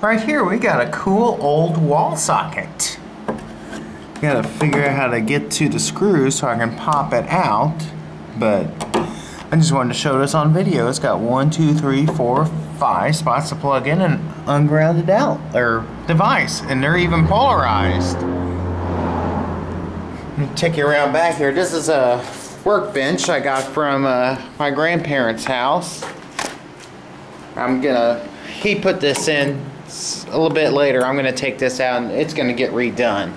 Right here we got a cool old wall socket. Gotta figure out how to get to the screw so I can pop it out, but I just wanted to show this on video. It's got 1, 2, 3, 4, 5 spots to plug in an ungrounded out or device, and they're even polarized. Let me take you around back here. This is a workbench I got from my grandparents' house. He put this in a little bit later. I'm gonna take this out and it's gonna get redone.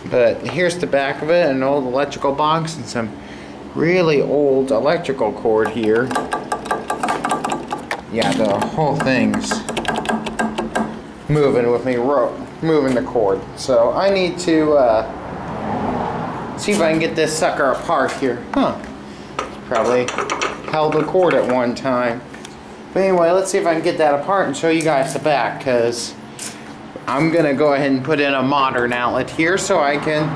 But here's the back of it, an old electrical box and some really old electrical cord here. Yeah, the whole thing's moving with me, moving the cord. So I need to see if I can get this sucker apart here. Probably held the cord at one time. But anyway, let's see if I can get that apart and show you guys the back, because I'm gonna go ahead and put in a modern outlet here so I can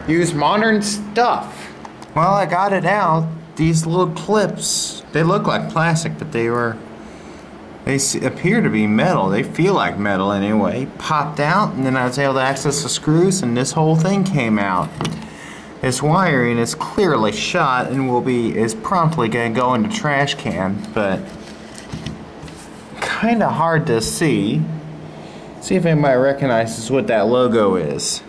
use modern stuff. Well, I got it out. These little clips, they look like plastic, but they appear to be metal. They feel like metal anyway. Popped out, and then I was able to access the screws, and this whole thing came out. This wiring is clearly shot and is promptly going to go in the trash can, but kind of hard to see. See if anybody recognizes what that logo is.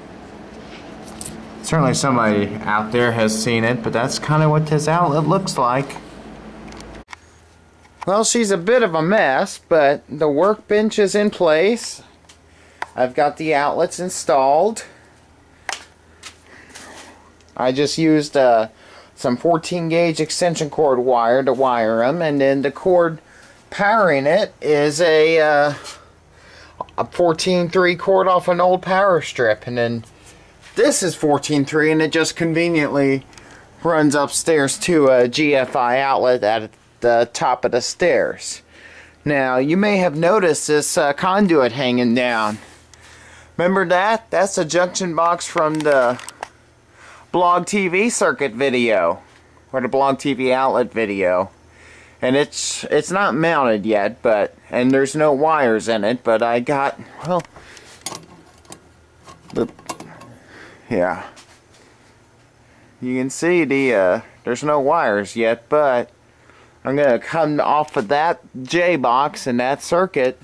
Certainly somebody out there has seen it, but that's kind of what this outlet looks like. Well, she's a bit of a mess, but the workbench is in place. I've got the outlets installed. I just used some 14 gauge extension cord wire to wire them, and then the cord powering it is a 14-3 cord off an old power strip, and then this is 14-3, and it just conveniently runs upstairs to a GFI outlet at the top of the stairs. Now you may have noticed this conduit hanging down. Remember that? That's a junction box from the Blog TV circuit video, or the Blog TV outlet video, and it's not mounted yet, and there's no wires in it, but I got, well, yeah, you can see there's no wires yet, but I'm gonna come off of that J box and that circuit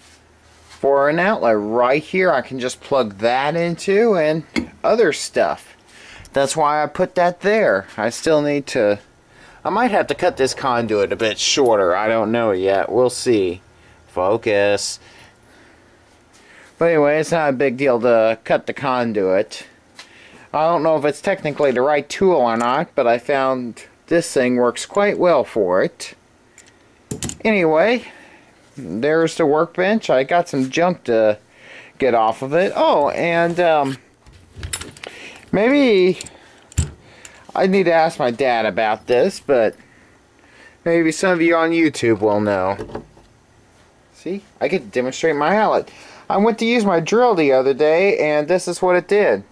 for an outlet right here. I can just plug that into and other stuff. That's why I put that there. I still need to, I might have to cut this conduit a bit shorter. I don't know yet. We'll see. Focus. But anyway, it's not a big deal to cut the conduit. I don't know if it's technically the right tool or not, but I found this thing works quite well for it. Anyway, there's the workbench. I got some junk to get off of it. Oh, and maybe I need to ask my dad about this, but maybe some of you on YouTube will know. See, I get to demonstrate my outlet. I went to use my drill the other day, and this is what it did.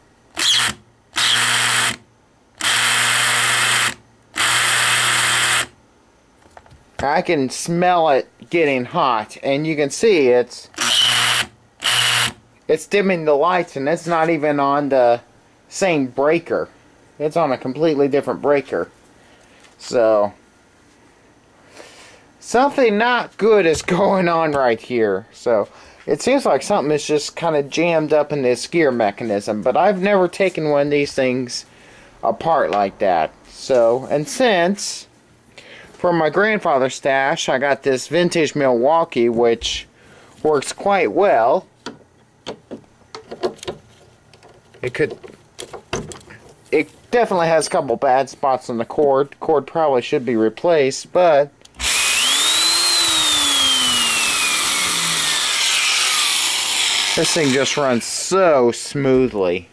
I can smell it getting hot, and you can see it's dimming the lights, and it's not even on the same breaker. It's on a completely different breaker. So something not good is going on right here. So it seems like something is just kind of jammed up in this gear mechanism, but I've never taken one of these things apart like that. So, and since from my grandfather's stash I got this vintage Milwaukee, which works quite well. It definitely has a couple bad spots on the cord. Cord probably should be replaced, but this thing just runs so smoothly.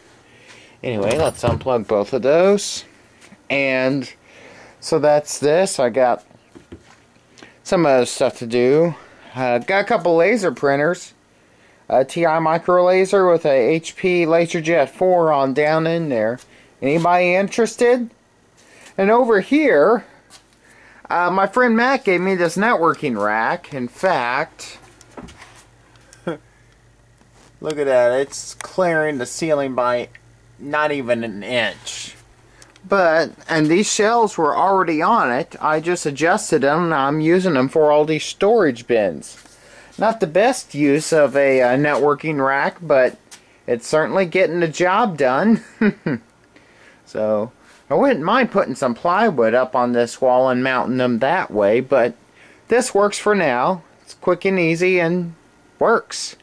Anyway, let's unplug both of those. And so that's this. I got some other stuff to do. Got a couple laser printers. A TI micro laser with a HP LaserJet 4 on down in there. Anybody interested? And over here, my friend Matt gave me this networking rack. In fact, Look at that. It's clearing the ceiling by not even an inch. And these shelves were already on it. I just adjusted them and I'm using them for all these storage bins. Not the best use of a networking rack, but it's certainly getting the job done. So I wouldn't mind putting some plywood up on this wall and mounting them that way, but this works for now. It's quick and easy and works.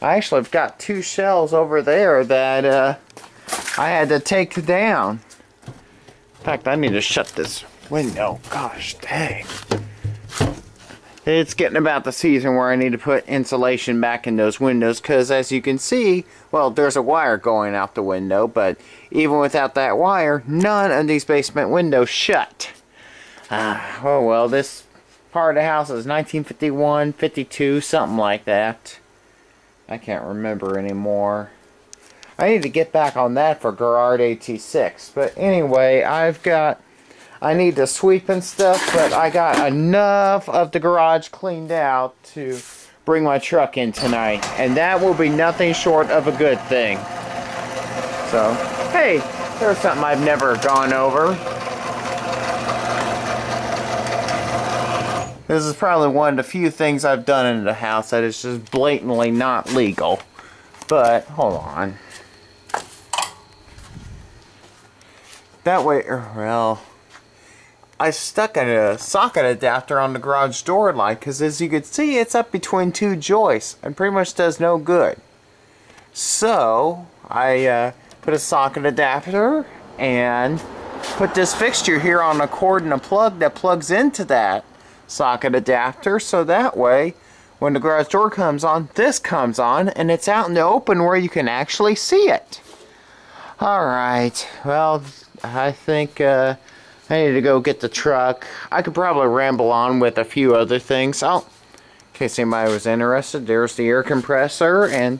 I actually have got 2 shelves over there that I had to take down. In fact, I need to shut this window. Gosh dang. It's getting about the season where I need to put insulation back in those windows, because as you can see, well, there's a wire going out the window, but even without that wire, none of these basement windows shut. Oh well, this part of the house is 1951, 52, something like that. I can't remember anymore. I need to get back on that for Garrard AT6. But anyway, I need to sweep and stuff, but I got enough of the garage cleaned out to bring my truck in tonight. And that will be nothing short of a good thing. So, hey, there's something I've never gone over. This is probably one of the few things I've done in the house that is just blatantly not legal. But, hold on. That way, well, I stuck a socket adapter on the garage door light, because as you can see, it's up between 2 joists and pretty much does no good. So I put a socket adapter and put this fixture here on a cord and a plug that plugs into that socket adapter, so that way when the garage door comes on, this comes on and it's out in the open where you can actually see it. Alright, well, I think I need to go get the truck. I could probably ramble on with a few other things. Oh, in case anybody was interested, there's the air compressor, and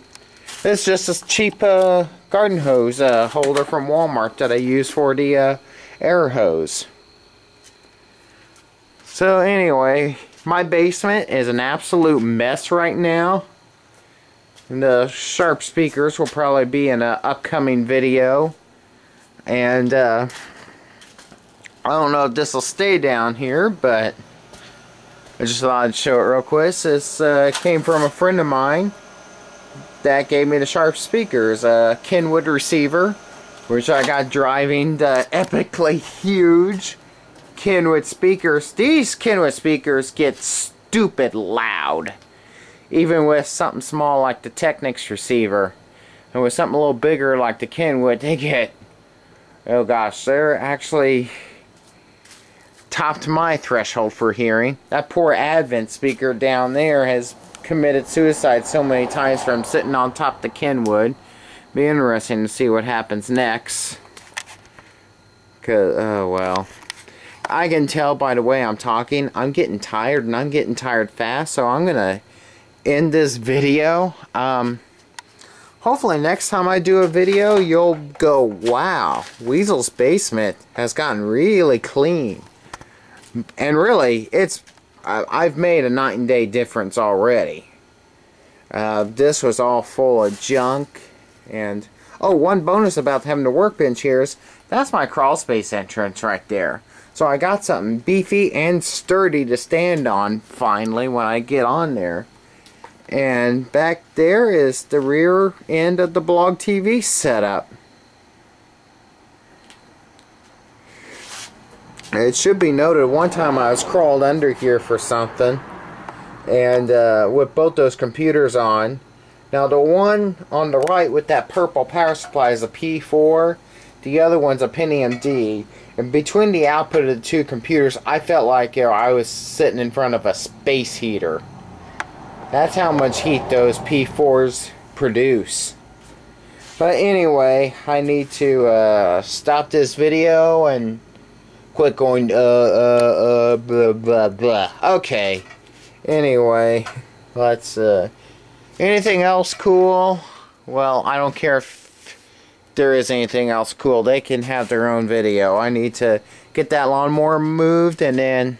it's just a cheap garden hose holder from Walmart that I use for the air hose. So anyway, my basement is an absolute mess right now. And the sharp speakers will probably be in an upcoming video. And I don't know if this will stay down here, but I just thought I'd show it real quick. This came from a friend of mine that gave me the sharp speakers, a Kenwood receiver, which I got driving the epically huge Kenwood speakers. These Kenwood speakers get stupid loud, even with something small like the Technics receiver, and with something a little bigger like the Kenwood, they get, oh gosh, they're actually topped my threshold for hearing. That poor Advent speaker down there has committed suicide so many times from sitting on top of the Kenwood. Be interesting to see what happens next. Cause, oh well. I can tell by the way I'm talking, I'm getting tired, and I'm getting tired fast, so I'm gonna end this video. Hopefully next time I do a video, you'll go, wow, Weasel's basement has gotten really clean. And really, I've made a night and day difference already. This was all full of junk. And, oh, one bonus about having the workbench here is, that's my crawl space entrance right there. So I got something beefy and sturdy to stand on, finally, when I get on there. And back there is the rear end of the blog TV setup. It should be noted, one time I was crawled under here for something, and with both those computers on. Now the one on the right with that purple power supply is a P4, the other one's a Pentium D, and between the output of the two computers, I felt like, you know, I was sitting in front of a space heater. That's how much heat those P4s produce. But anyway, I need to stop this video and quit going blah blah blah. Okay. Anyway, let's anything else cool? Well, I don't care if there is anything else cool. They can have their own video. I need to get that lawnmower moved, and then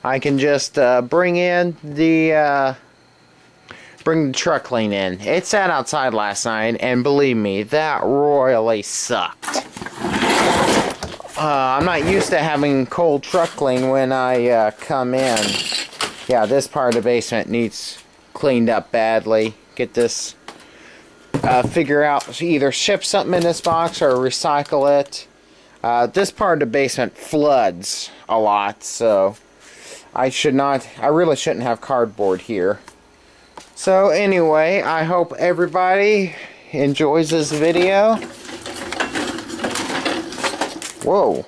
I can just bring in bring the truck clean in. It sat outside last night, and believe me, that royally sucked. I'm not used to having cold truck clean when I come in. Yeah, this part of the basement needs cleaned up badly. Get this, figure out, either ship something in this box or recycle it. This part of the basement floods a lot, so I really shouldn't have cardboard here. So anyway, I hope everybody enjoys this video. Whoa.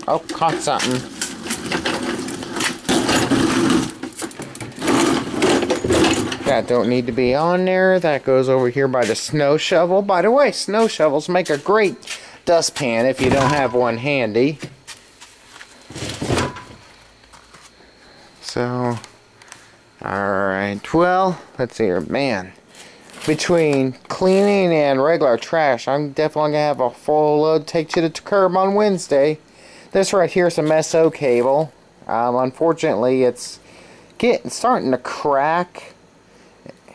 Oh, caught something. That don't need to be on there. That goes over here by the snow shovel. By the way, snow shovels make a great dustpan if you don't have one handy. So, alright, well, let's see here, man. Between cleaning and regular trash, I'm definitely going to have a full load take to the curb on Wednesday. This right here is a SO cable. Unfortunately, it's starting to crack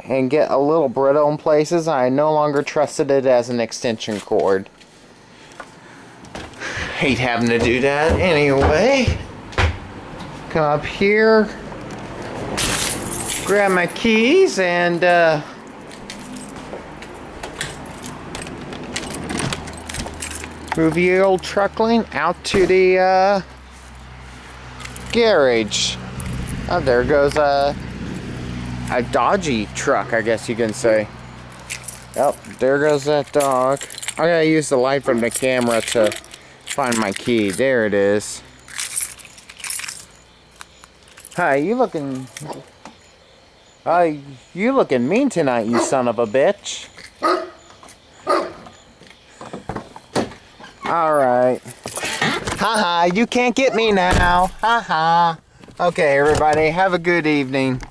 and get a little brittle in places. I no longer trusted it as an extension cord. Hate having to do that. Anyway, come up here, grab my keys, and move the old truckling out to the garage. Oh, there goes a dodgy truck, I guess you can say. Oh, there goes that dog. I gotta use the light from the camera to find my key. There it is. Hi, you looking mean tonight, you son of a bitch. Alright. Haha, you can't get me now. Haha. Okay, everybody, have a good evening.